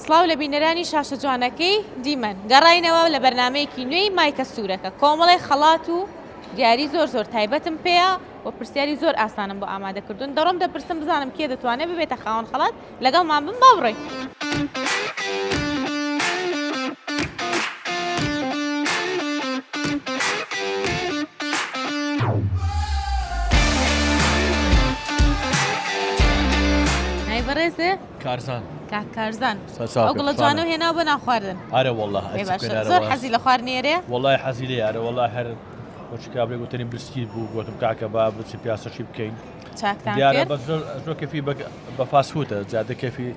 سڵاو لە بینەرانی شاشە جوانەکەی دیمەن گەڕاینەوە لە بەرنامەیەکی نوێی مایکە سوورەکە کۆمەڵی خەڵات و دیاری زۆر تایبەتم پێیە و پرسیاری زۆر ئاسانم بۆ ئامادەکردوون دەڕۆم دەپرسم بزانم کێ دەتوانێت ببێتە خاوەن خەڵات لەگەڵمان بم باوڕێ. بەڕێزێ کارزان کارزان ئەو گوڵە جوانە و هێناو بە ناخواردن ئارە وەڵڵا زۆر حەزی لە خواردنێرێ وەڵای حەزی لێ یارە وەڵای هەر وەچ کابرێک گوتنی برسکی بوو گوتم کاکە با بچی پیاسەشی بکەین دیارە بە زۆر کەفی بە فاسفوتە زیادە کەفی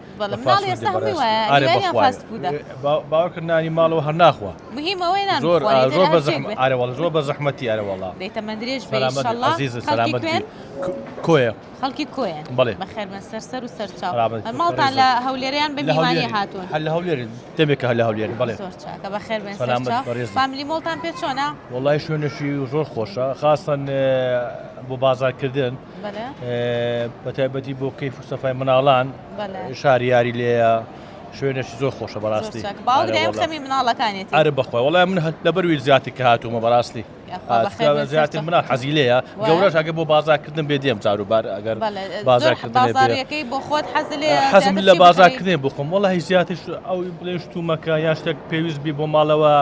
باوەکردنانی ماڵەوە هەر ناخوا مهمەوەی زۆر بە زەحمەت ئارە وەڵا زۆر بە زەحمەتی ئارە وەڵا دەیتەمەندرێژ بە ئینشەڵڵا سەلامەتی کۆیە خەڵکی کۆیە بەڵێ بەخێرمە سەر و سەرچاو ماڵتان لە هەولێریان بە میوانی هاتوون هەر لە هەولێرن دەمێکە هەر لە هەولێرن بەڵێ زۆر چاکە بەخێر بێن سەرچاو فامیلی مۆڵتان پێ چۆنە؟ وەڵای شوێنێکی زۆر خۆشە خاستن بۆ بازارکردن بە تایبەتی بۆ کەیف و سەفای مناڵان شاری یاری لێیە شوێنێکی زۆر خۆشە بەڕاستی باوکدایم خەمی مناڵەکانێتی ئەرە بەخوای وەڵای من لەبەروی زیاتی کە هاتوومە بەڕاستی زیاتر مناڵ حەزی لێیە گەورەش ئەگە بۆ بازارکردن بێ دێم جاروبار ئەگەر بازارەکەی بۆ خۆت حەزم لە بازارکردن بخۆم وەڵی زیاتر ئەو بڵێ شتومەکە یان شتێک پێویست بی بۆ ماڵەوە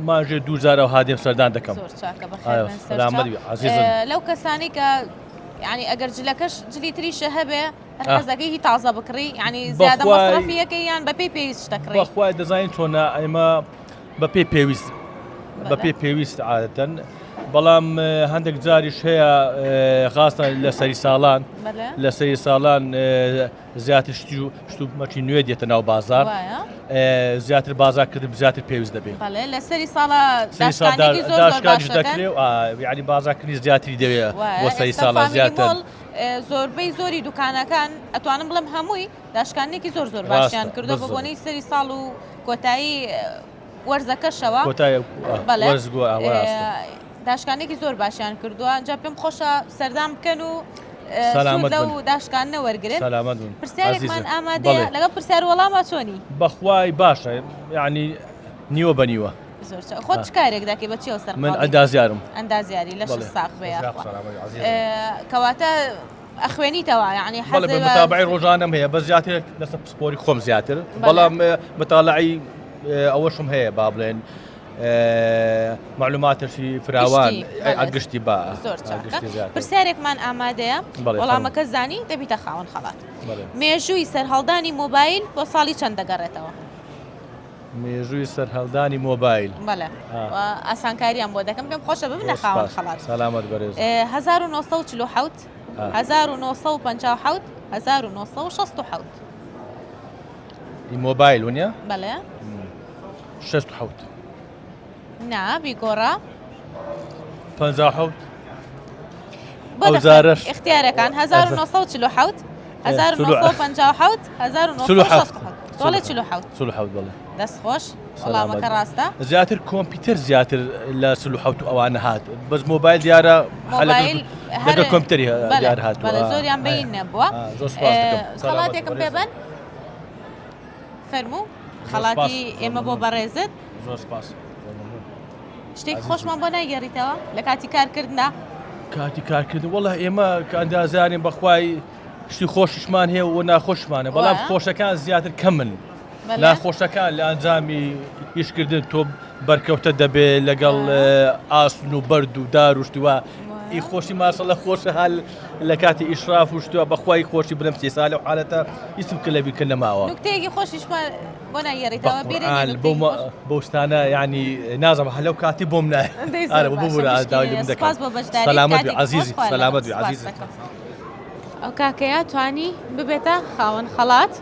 ماژێ 2000 هادێم سەردان دەکەم لەو کەسانی کە ینی ئەگەر جلەکەش جلی تریشە هەبێ حەزەکەی هی تازە بکڕی ینی زیادە مەصرفیەکەی یان بە پێی پێویست شتەکڕی بەخوای دەزانین چۆنە ئێمە بە پێی پێویست بە پێی پێویست عادەتەن بەڵام هەندێک جاریش هەیە خاستە لە سەری ساڵان لە سەری ساڵان زیاتر شتومەکی نوێ دێتە ناو بازار زیاتر بازارکردن زیاتر پێویست دەبێت لە سەری ساڵە داشکانێکی زۆر دەکرێت و یعنی بازارکردنی زیاتری دەوێت بۆ سەری ساڵان زیاتر زۆربەی زۆری دوکانەکان ئەتوانم بڵم هەمووی داشکانێکی زۆر باشیان کردو بە بۆنەی سەری ساڵ و کۆتایی وەرزەکەشەوە داشکانێکی زۆر باشیان کردووە ئەنجا پێم خۆشە سەردام بکەن و سەلامەت و داشکان نەوەرگرن پرسیارێکمان ئامادەیە لەگەڵ پرسیار وەڵامە چۆنی بەخوای باشە یعنی نیوە بە نیوە خۆت چ کارێک دەکەی بە چیەوە سەر من ئەندازیارم ئەندازیاری لە ساق بەیە کەواتە ئەخوێنیتەوە یعنی حەزێ بە متابعی ڕۆژانەم هەیە بە زیاتر لەسەر پسپۆری خۆم زیاتر بەڵام متاڵعی ئەوەشم هەیە با بڵێن معلوماتشی فراوان ئەگشتی با پرسیارێکمان ئامادەیە وەڵامەکە زانی دەبیتە خاوەن خەڵات مێژووی سەرهەڵدانی مۆبایل بۆ ساڵی چەند دەگەڕێتەوە؟ مێژووی سەرهەڵدانی مۆبایل بەڵێ ئاسانکاریان بۆ دەکەم پێم خۆشە ببنە خاوەن خەڵات سەلامەت بەڕێز 1947 1957 1967 مۆبایل ونیە؟ بەڵێ 67 نا بیگۆڕە 57 اختیارەکان 1947 1957 1967 تۆڵێ 47 بڵێ دەستخۆش وەڵامەکە ڕاستە زیاتر کۆمپیوتەر زیاتر لە 67 ئەوانە هات بەس مۆبایل دیارە لەگە کۆمپیوتەری دیار هاتووە زۆریان بەین نەبووە خەڵاتێکم پێبن فەرموو خەڵاتی ئێمە بۆ بەڕێزت زۆر سپاس شتێکی خۆشمان بۆ نایگەڕیتەوە لە کاتی کارکردنا کاتی کارکردن وەڵا ئێمە کە ئەندازانین بەخوای شتی خۆششمان هەیە و ناخۆشمانە بەڵام خۆشەکان زیاتر کەمن ناخۆشەکان لە ئەنجامی ئیشکردن تۆ بەرکەوتە دەبێت لەگەڵ ئاسن و بەرد و دار و شتووە ئی خۆشی ماسەڵە خۆشە هەل لە کاتی ئیشراف و شتووە بەخوای خۆشی برم سێ ساڵە و حالەتە هیچم کە لە بیکە نەماوە نوکتەیەکی خۆشیشمان بۆ نایگەڕیتەوە بۆستانە یعنی نازم هەلەو کاتی بۆم نایە سەلامەت عەزیزی سەلامەت عەزیز ئەو کاکەیە توانی ببێتە خاوەن خەڵات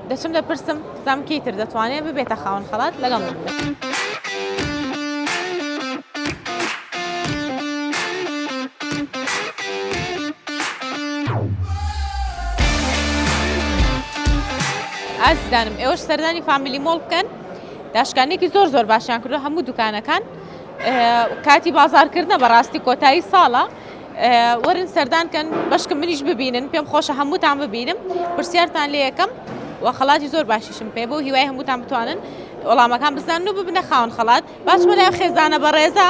دەچم دەپرسم زام کەیتر دەتوانێت ببێتە خاوەن خەڵات لەگەڵ من ئازیزانم ئێوەش سەردانی فامیلی مۆڵ بکەن داشکانێکی زۆر باشیان کردو هەموو دوکانەکان کاتی بازارکردنە بەڕاستی کۆتایی ساڵە وەرن سەردانکەن بەشکم منیش ببینن پێم خۆشە هەمووتان ببینم پرسیارتان لێ یەکەم و خەڵاتی زۆر باشیشم پێ بۆ هیوای هەمووتان بتوانن وەڵامەکان بزانن و ببنە خاوەن خەڵات باشمە لای خێزانە بەڕێزە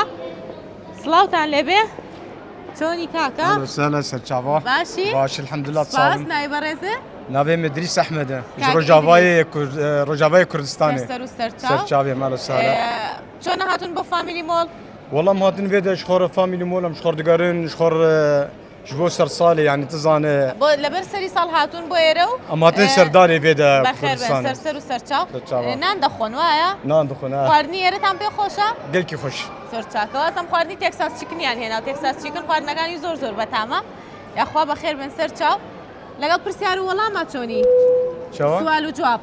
سڵاوتان لێبێ چۆنی کاکە وسهلا سرچاوا باشی باش الحمد لله سپاس صاحب نای بەڕێزە ناوي مدريس احمد كاك رجاوي كردستاني سەر و سەرچاو سرچاوي مال سهلا چۆنە هاتون بۆ فامیلی مۆڵ والله ما هاتن فيدا شخور فاميلي مولا شخور دقارين شخور شبو سر صالي يعني تزان بۆ لەبەر سەری ساڵ هاتون بۆ ئێرە و اما هاتن سرداري فيدا بەخێر بن كردستان سەر و سەرچاو سەرچاو. نان دەخۆن وایە نان دخونا خواردنی ئێرەتان پێ خۆشە قلكي خوش سەرچاکەوە ئەم خواردنی تێکساس چیکنیان هێنا و تێکساس چیکن خواردنەکانی زۆر زۆر بەتامە یاخوا بەخێر بن سەرچاو لەگەڵ پرسیار و وەڵامە چۆنی شو سوال و جواب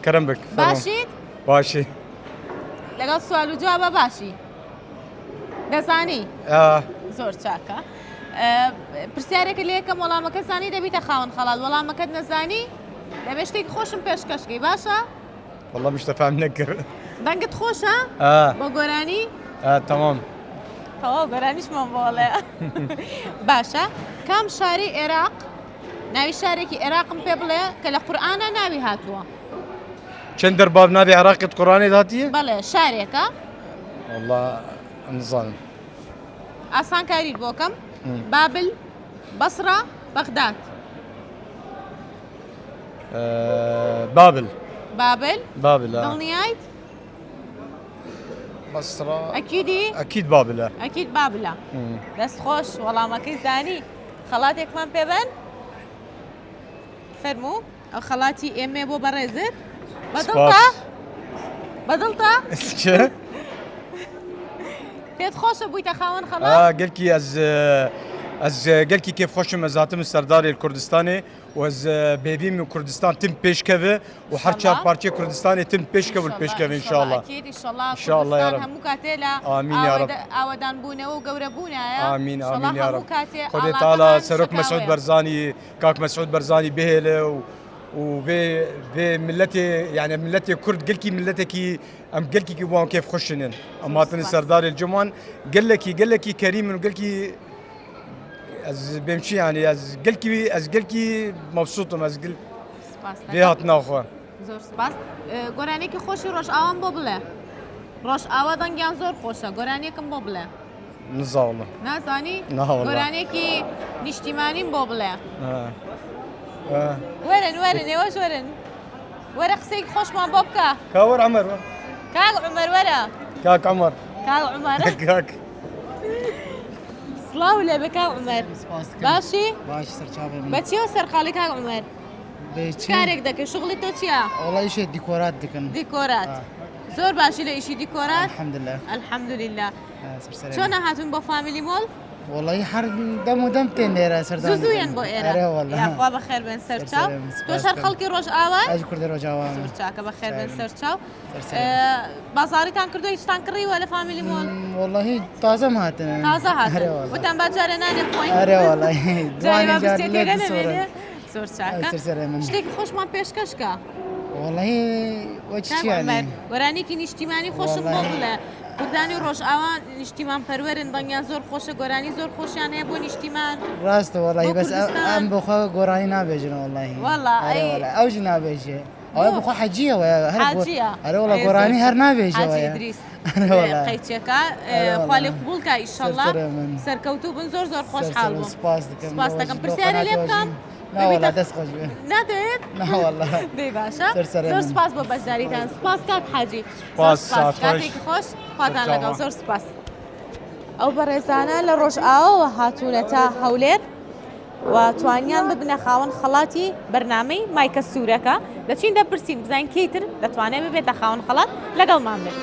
كرم بك باشیت باشي لەگەڵ سوال و جوابە باشی دەزانی زۆر چاکە پرسیارێکە لێ یەکەم وەڵامەکە زانی دەبیتە خاوەن خەڵات وەڵامەکەت نەزانی دەبێت شتێکی خۆشم پێشکەشکەی باشە والله مش تفهم نكر دەنگت خۆشە بۆ گۆرانی تمام تەواو گۆرانیشمان بۆڵێ باشە کام شاری عێراق ناوی شارێکی عێراقم پێ بڵێ کە لە قورئانە ناوی هاتووە شندر باب نبي عراقي قراني ذاتي بەڵێ شارێکە والله نظام ئاسان کاریت بۆکەم بابل بەسرە بەغداد بابل بابل بابل دڵنیایت بصرة ئەکیدی اكيد بابل ئەکید بابلە دەست خۆش وەڵامەکەی زانی خەڵاتێکمان پێبەن فەرموو ئەو خەڵاتی ئێمێ بۆ بەڕێزت بەدڵتا بەدڵتا شو پێت خۆشە بوویتە خاوەن خەڵات قلكي از قلكي كيف خوش مزاتم السرداري الكردستاني واز بيبي من كردستان تم بيشكفه وحرشا بارتي كردستاني تم بيشكفه البيشكفه ان شاء الله اكيد ان شاء الله ان شاء الله يا رب هەموو کاتێ لە آمين يا رب. ئاوەدان بوونەوە و گەورە بوونایە امين امين يا رب خذي خدي تعالى سروك مسعود برزاني كاك مسعود برزاني بهله وبي ملتي يعني ملتي كرد قلكي ملتك ام قلكي كيبون كيف خشنن اما تن سردار الجمان قلكي كريم وقلكي از بمشي يعني از قلكي مبسوط از قل فيها ناخذ زۆر سپاس گۆرانێکی خۆشی ڕۆژ ئاوام بۆ بڵێ ڕۆژ ئاوا دەنگیان زۆر خۆشە گۆرانێکم بۆ بڵێ نزا والله نازانی نا والله. گۆرانێکی نیشتیمانیم بۆ بڵێ وەرن ئێوەش وەرن وەرە قسەی خۆشمان بۆ بکە كاور عمر کاک عومەر وەرە كاك عمر کاک عومەر كاك سڵاو لێ بە کاک عومەر باشی باش سرچاوي من بەچیەوە سەرقاڵی کاک عومەر بيتشي کارێک دەکەی شغلی تۆ چییە والله شيء ديكورات دكن دیکۆرات زۆر باشی لە ئیشی دیکۆرات الحمد لله الحەمدولله سرسري چۆنە هاتون بۆ فامیلی مۆڵ والله حر دم ودم تندير سردان زوزویان بۆ ئێرە اره والله یاخوا بەخێر بن سەرچاو سەرسەرم، تۆ سپاس شەر دەکەم. خەڵکی ڕۆژ ئاوای اج كرد رجاوام زۆر چاکە بەخێر بن سەرچاو سەرسەرم. بازاریتان کردو هیچتان کڕیوە لە فامیلی مۆڵ والله تازه ما هاتن تازە هاتن اره والله وتان با جارە نانێ بخۆین اره والله جاری دواني جار بابستێکەکە لد صورة نەبێنێ زۆر چاکە سرسري من شتێکی خۆشمان پێشکەشکە والله وجه يعني گۆرانێکی نیشتیمانی خۆشم بۆ والله. بڵێ کوردانی ڕۆژ ئاوان نیشتیمان پەروەرن دڵنیان زۆر خۆشە گۆرانی زۆر خۆشیان هەیە بۆ نیشتیمان راست والله بو بس كردستان. ام بخوا قراني نابيجن والله والله، اره أي. والله اوج نابيجي او بخوا حجيه ويا حاجیە اره والله قراني هر نابيجي حاجی ويا ئیدریس اره والله قەیچێکە والله. خالی قبولکە ئیشەڵڵا سەرسەرە من. سەرکەوتوو بن زۆر خۆشحاڵ بووم سپاس دكم سپاس دەکەم پرسیارە لێ بکەم لا والله دست خوش به نادەوێت لا والله دەی باشە سەرسەرە زۆر من. سپاس بۆ بەشداریتان سپاس کاک حاجی سپاس، زۆر سات خۆش. کاتێکی خۆش خواتان سەرچاوە. لەگەڵ زۆر سپاس ئەو بەڕێزانە لە ڕۆژ ئاوەوە هاتوونە تا هەولێر و توانیان ببنە خاوەن خەڵاتی بەرنامەی مایکە سوورەکە دەچین دەپرسین بزانین کەیتر دەتوانێت ببێتە خاوەن خەڵات لەگەڵمان بێت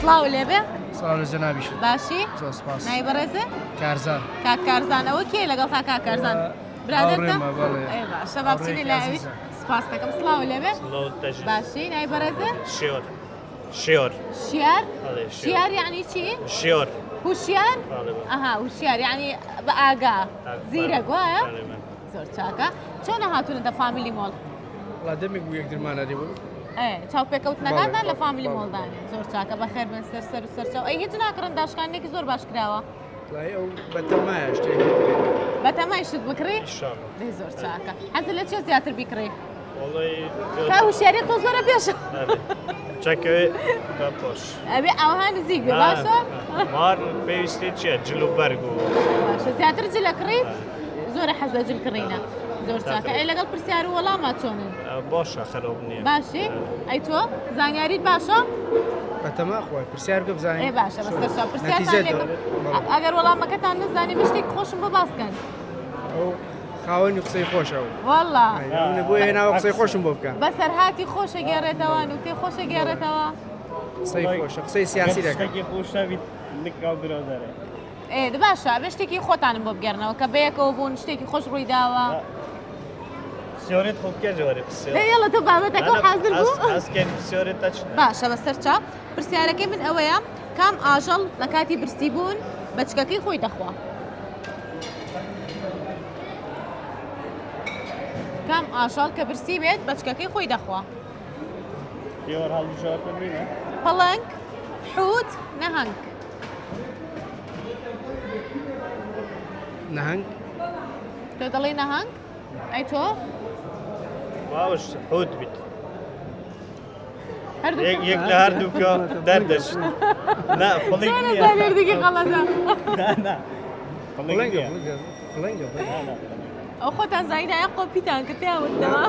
سڵاو لێبێ سلام جنابي شو باشی زو سپاس نای بەڕێزێ كارزان کاک کارزانەوە کێ لەگەڵ تا کاک کارزان برادرتە هاوڕێمە، بەڵێ. باشە با بچینە هاوڕێکی لایەوی عەزیزە. سپاس دەکەم سڵاو لێبێ باشی نای بەڕێزێ شیۆر شیار بەڵێ، شیار یعنی چی شیۆر هوشیار بەڵێ، ئەها هوشیار یعنی بە ئاگا زیرە گوایە زۆر چاکە چۆنە هاتوونەتە فامیلی مۆڵ والله دمك وياك درمان هذه چاوپێکەوتنەکانتان بەڵێ، لە فامیلی بەڵێ. مۆڵدانێ زۆر چاکە بەخێر بن سەر و سەرچاو ئەی هیچ ناکڕن داشکانێکی زۆر باش کراوە والله او بتما اشتري بەتەمای شت بکڕی ان شاء الله دەی زۆر چاکە حەز لە چێ زیاتر بیکڕی والله تا وشیاری تۆ زۆرە پێشە چکه باش ئەبێ ئەوها نزیک بێ باشە مار پێویستی چیە جلو بەرگ و باشە زیاتر جلە کڕیت زۆرە حەز لە جل کڕینە زۆر چاکە ئەی لەگەڵ پرسیار و وەڵامە چۆنن باشە خەراب نییە باشی ئەی تۆ زانیاریت باشە بتما اخوي برسيار قب ئێ زين باشە بەسەر پرسیارتان نتیجە لێکم دەڵێ. ئەگەر وەڵامەکەتان نزانێ بە شتێکی خۆشم بۆ باسکەن او خاوني قصي خوش او وەڵا من ابوي هنا قصي خوش بوبكا بەسەر هاتی خۆشە گێڕێتەوەن و تێ خۆشە گێڕێتەوە قصي خوش قصي سياسي لك شتێکی خۆش نەبیت نکاو برادەرە ئێ باشە بێ شتێکی خۆتانم بۆ بگەڕنەوە کە بەیەکەوە بوون شتێکی خۆش ڕووی داوە سیۆرێت خۆ کێ جوارێ دەیڵە تۆ بابەتەکە حاضر بوو ئەسکەن سیۆرێت تا باشە بەسەر چا پرسیارەکەی من ئەوەیە کام ئاژەڵ لە کاتی برسی بوون بەچکەکەی خۆی دەخوا کام ئاژەڵ کە برسی بێت بەچکەکەی خۆی دەخوا پێوە هەڵی جواب بینە پەڵەنگ حوت نەهەنگ نهنگ تۆ دەڵێ نەهەنگ ئەی تۆ باوش حوت بیت هەردوو یەک لە هەردووکە دەردەشت نا پڵی زانێردێکی خەڵەتە پڵی قلنجة ئەو خۆتان زانیدایە قۆپیتان کە پیاوتەوە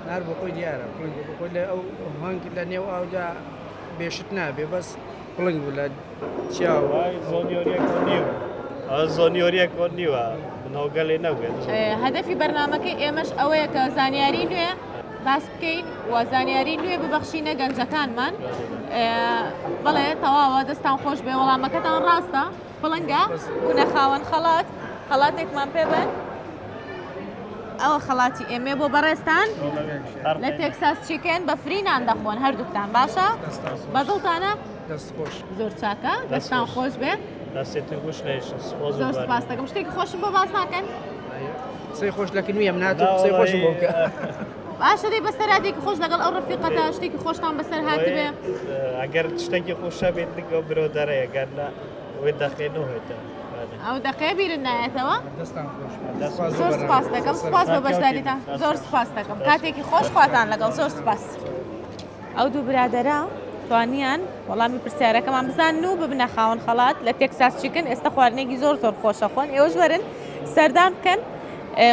نار بقول ديارة قلنجة بقول له او هانك لاني او دا بيشتنا بي بس قلنج ولا تشاو زۆنیۆریە کۆن نیوە بنەوەگەڵێ نەبێت هەدەفی بەرنمەکەی ئێمەش ئەوەیە کە زانیاری نوێ باس بکەین و زانیاری نوێ ببەخشینە گەنجەکانمان بەڵێ تەواوە دەستان خۆش بێ وەڵامەکەتان ڕاستە پڵنگە بوونە خاوەن خەڵات خەڵاتێکمان پێ بن ئەوە خەڵاتی ئێمێ بۆ بەڕێستان لە تێکساس چیکن بە فرینان دەخۆن هەردووکتان باشە بەدڵتانە دست خوش زۆر چاکە دەستان خۆش بێ دەستێتە گوش نێشن زۆر سپاس دەکەم شتێکی خۆشم بۆ باس ناکەن قصي خوش لكن ويا مناتو قصي خوش بوبكا باشە دەی بەسەراتێکی خۆش لەگەڵ ئەو ڕفیقەتە شتێکی خۆشتان بەسەر هاتی بێ ئەگەر شتێکی خۆشە بێت نگە برۆدەرەیە گەرنا وێ دەخێنەوەێتە ئەو دەقەیە بیرن نایەتەوە دستان خوش زۆر سپاس دەکەم سپاس بە بەشداریتان زۆر سپاس دەکەم کاتێکی خۆش خواتان لەگەڵ زۆر سپاس ئەو دوو برادەرە توانیان وەڵامی پرسیارەکەمان بزانن و ببنە خاوەن خەڵات لە تێکساس چیکن ئێستا خواردنێکی زۆر خۆشە خۆن ئێوەش وەرن سەردان بکەن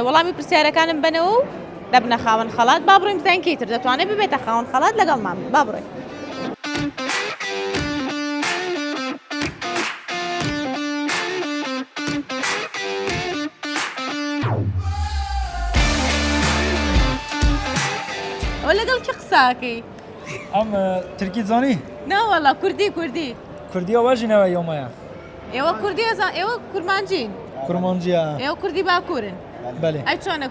وەڵامی پرسیارەکانم بنەوە و دەبنە خاوەن خەڵات با بڕۆین بزانین کەیتر دەتوانێت ببێتە خاوەن خەڵات لەگەڵمان با بڕۆین ئەو لەگەڵ کێ قساکەی ئەم ترکی زانی ناوەڵا کوردی کوردی کوردیە واژینەوە یۆمەیە ئێوە کوردی ئێوە کورمانجین کورمانجیە ئێوە کوردی باکوورن بەێ ئەی چۆنە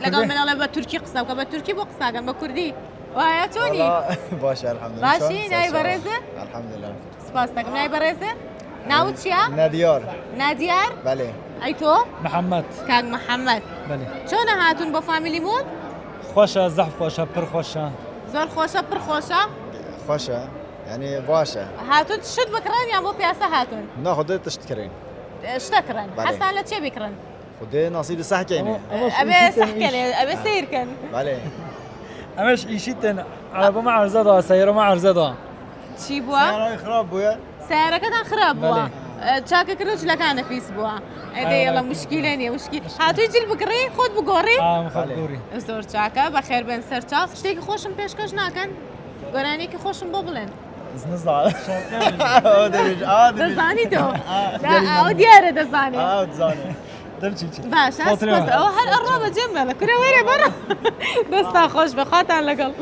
لەگەڵ منەڵە بە تورکی قسە بکە بە تورکی بۆ قساگەن بە کوردی وایە چۆنی باشه الحمد لله باشی نای بەڕێزە الحمد لله سپاس دەکەم نای بەڕێزە ناوت چییە نادیار نادیار بله ئەی تۆ محەممەد کاک محەممەد بەێ چۆنە هاتون بۆ فامیلی مۆڵ خۆشە زەح خۆشە پر خۆشە زۆر خۆشە پر خۆشە خوشه يعني باشه هاتون شت بکڕن یان بۆ پیاسە هاتون ناخذ تشتكرين شتەکڕن بەڵێ. هەستان لە چێ بکڕن خذي نصيب صح كيني ئەبێ سەحکەنێ ئەبێ سیرکەن بله ئەمەش ئیشیتن عربەمە عرزەدەوە سەیرەمە عرزەدەوە چی بووە؟ سيارة خراب بويا سیارەکەتان خراپ بووە چاکەکردن و جلەکانە پیس بووە ئەدەیڵە مشکیلە نیە مشکی هاتووی جل بگڕی خۆت بگۆڕی خەڵگوری زۆر چاکە بەخێر بن سەر چاو شتێکی خۆشم پێشکەش ناکەن گۆرانێکی خۆشم بۆ بڵێن نزعل دەزانی تۆ ئەو دیارە دەزانێت زاني باشە سپاس ئەوە هەر ئەڕۆ بە جێمە لە کورە وەرێ بەڕە دەستا خۆش بە خواتان لەگەڵ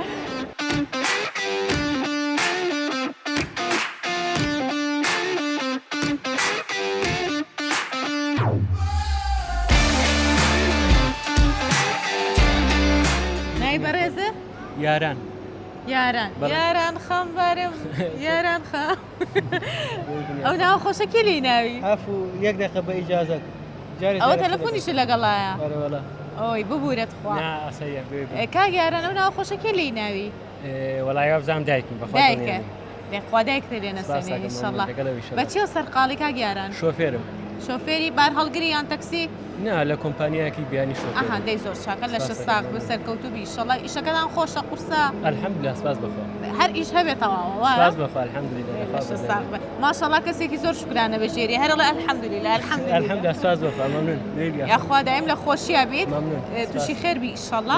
نای بەڕێزە یاران یاران یاران خەمبەرم یاران خەم ئەو ناوە خۆشە کێ لی ناوی هەفو یەک دقیقە بە ئیجازەت جاری ئەوە تەلەفۆنیش لەگەڵایە وەلا ئەوی ببوورێت خوا ئاسەیە بێ کاگیاران ئەو ناو خۆشەکە لی ناوی وەڵای وابزانام دایکم بەخوا دایکە دەخوا دایکتە لێنەسێنێ ئینشەڵڵا بەچی سەر قاڵیکا شۆفێرم شۆفێری بار هەڵگری یان تەکسی نا لە کۆمپانیایەکی بیانی شۆفێر ئەها دەی زۆر چاکە لە شە ساق بە سەرکەوتوبی ئینشەڵڵا ئیشەکەتان خۆشە قورسە الحەمدوللا سپاس بەخوا هەر ئیش هەبێتەوە سپاس بەخوا الحەمدوللا ماشەڵڵا کەسێکی زۆر شکرانە بەژێری هەرڵێ الحەمدوللا الحەمدوللا سپاس بەخوا مەمنون یاخوا دایم لە خۆشییا بیت تووشی خێربی ئینشەڵڵا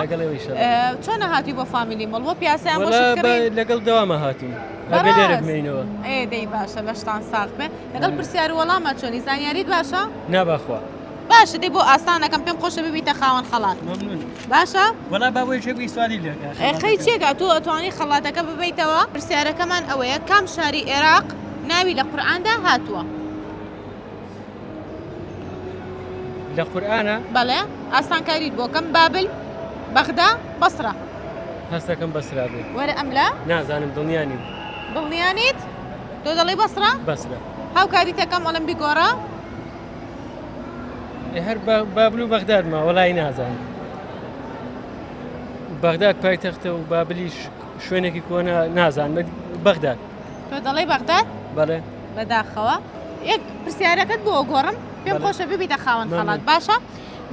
چۆنە هاتی بۆ فامیلی مەڵوە پیاسیان بۆ شکرین لەگەڵ دەوامە هاتیم ئەبێ لێرە بمێنەوە دەی باشە لەشتان ساق بێ لەگەڵ پرسیار وەڵامە چۆنی زانیاریت باشە ناباخوا باشە دەی بۆ ئاسانەکەم پێم خۆشە ببیتە خاوەن خەڵات باشە وەڵا بابۆی شەبی سواری لێ خەی چێگا تۆ ئەتوانی خەڵاتەکە ببیتەوە پرسیارەکەمان ئەوەیە کام شاری عێراق ناوی لە قورئاندا هاتووە لە قورئانە بەڵێ ئاسانکاریت بۆ کەم بابل بەغدا بەسرە هەستەکەم بەسرا بێت وەرە ئەم لە نازانم دڵنیانی دڵنیانیت تۆ دەڵێ بەسرە بەسرە هاوکاریتەکەم ئۆلمپی گۆڕە هەر بابل و بەغدادمە وەڵای نازانم بەغداد پایتەختە و بابلیش شوێنێکی کۆنا نازانم بەغداد تۆ دەڵێ بەغداد بەڵێ بەداخەوە یەک پرسیارەکەت بۆ گۆڕم پێم خۆشە ببیتە خاوەن خەڵات باشە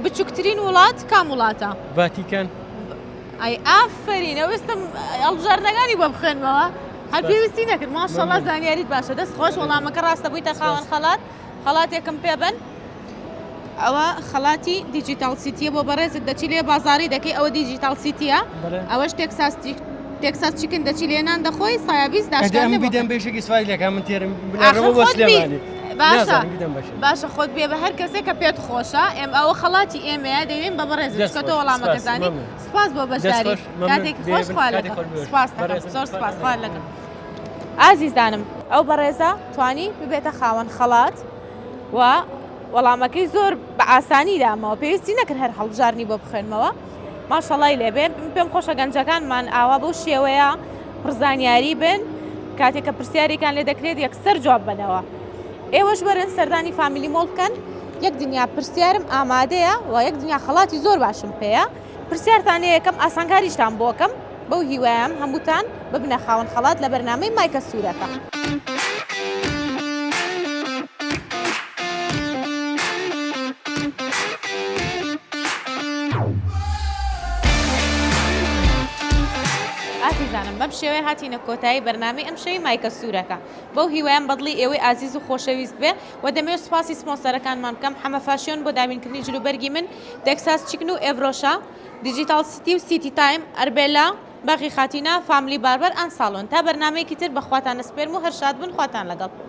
بچووکترین وڵات کام وڵاتە ڤاتیکان ئەی ئافرین ئەوستم ئەڵبژاردەکانی بۆ بخێنمەوە هەر پێویستی نەکرد ماشەڵڵا زانیاریت باشە دەست خۆش وەڵامەکە ڕاستە بوویتە خاوەن خەڵات خەڵاتێکم پێبن ئەوە خەڵاتی دیجیتال سیتیە بۆ بەڕێزت دەچی لێ بازاری دەکەی ئەوە دیجیتال سیتیە ئەوەش تێکساس چیکن دەچی لێنان دەخۆی سایابیز داشتان بیدەم بێشێکی سواری لەکە من تێرم بۆ سلێمانی باشە خۆت بێ بە هەر کەسێک کە پێت خۆشە ئێم ئەوە خەڵاتی ئێمەیە دەوێن بە بەڕێز کە تۆ وەڵامەکە زانی سپاس بۆ بەشداری کاتێکی خۆش سپاس زۆر سپاس لەگەڵ ئازیزانم ئەو بەڕێزە توانی ببێتە خاوەن خەڵات و وەڵامەکەی زۆر بە ئاسانی دامەوە پێویستی نەکرد هەر هەڵبژارنی بۆ بخێنمەوە ماشەڵڵای لێبێ پێم خۆشە گەنجەکانمان ئاوا بەو شێوەیە پرزانیاری بن کاتێک کە پرسیارێکان لێ دەکرێت یەکسەر جواب بنەوە ئێوەش بەرن سەردانی فامیلی مۆڵ بکەن یەک دنیا پرسیارم ئامادەیە و یەک دنیا خەڵاتی زۆر باشم پێەیە پرسیارتانەیە یەکەم ئاسانکاریشتان بۆکەم بەو هیوایەم هەمووتان ببنە خاوەن خەڵات لە بەرنامەی مایکە سوورەکە. ئازیزانم بەم شێوەیە هاتینە کۆتایی بەرنامەی ئەم شەوی مایکە سوورەکە بەو هیوایان بەدڵی ئێوەی ئازیز و خۆشەویست بێ و دەمەوێت سپاسی سپۆنسەرەکانمان بکەم حەمە فاشیۆن بۆ دابینکردنی جلوبەرگی من تێکساس چیکن و ئێڤرۆشا دیجیتال سیتی و سیتی تایم ئەربێلا باقی خاتینە فامیلی باربەر ئەن ساڵۆن تا بەرنامەیەکی تر بەخواتان نسپێرم و هەر شاد بن خواتان لەگەڵ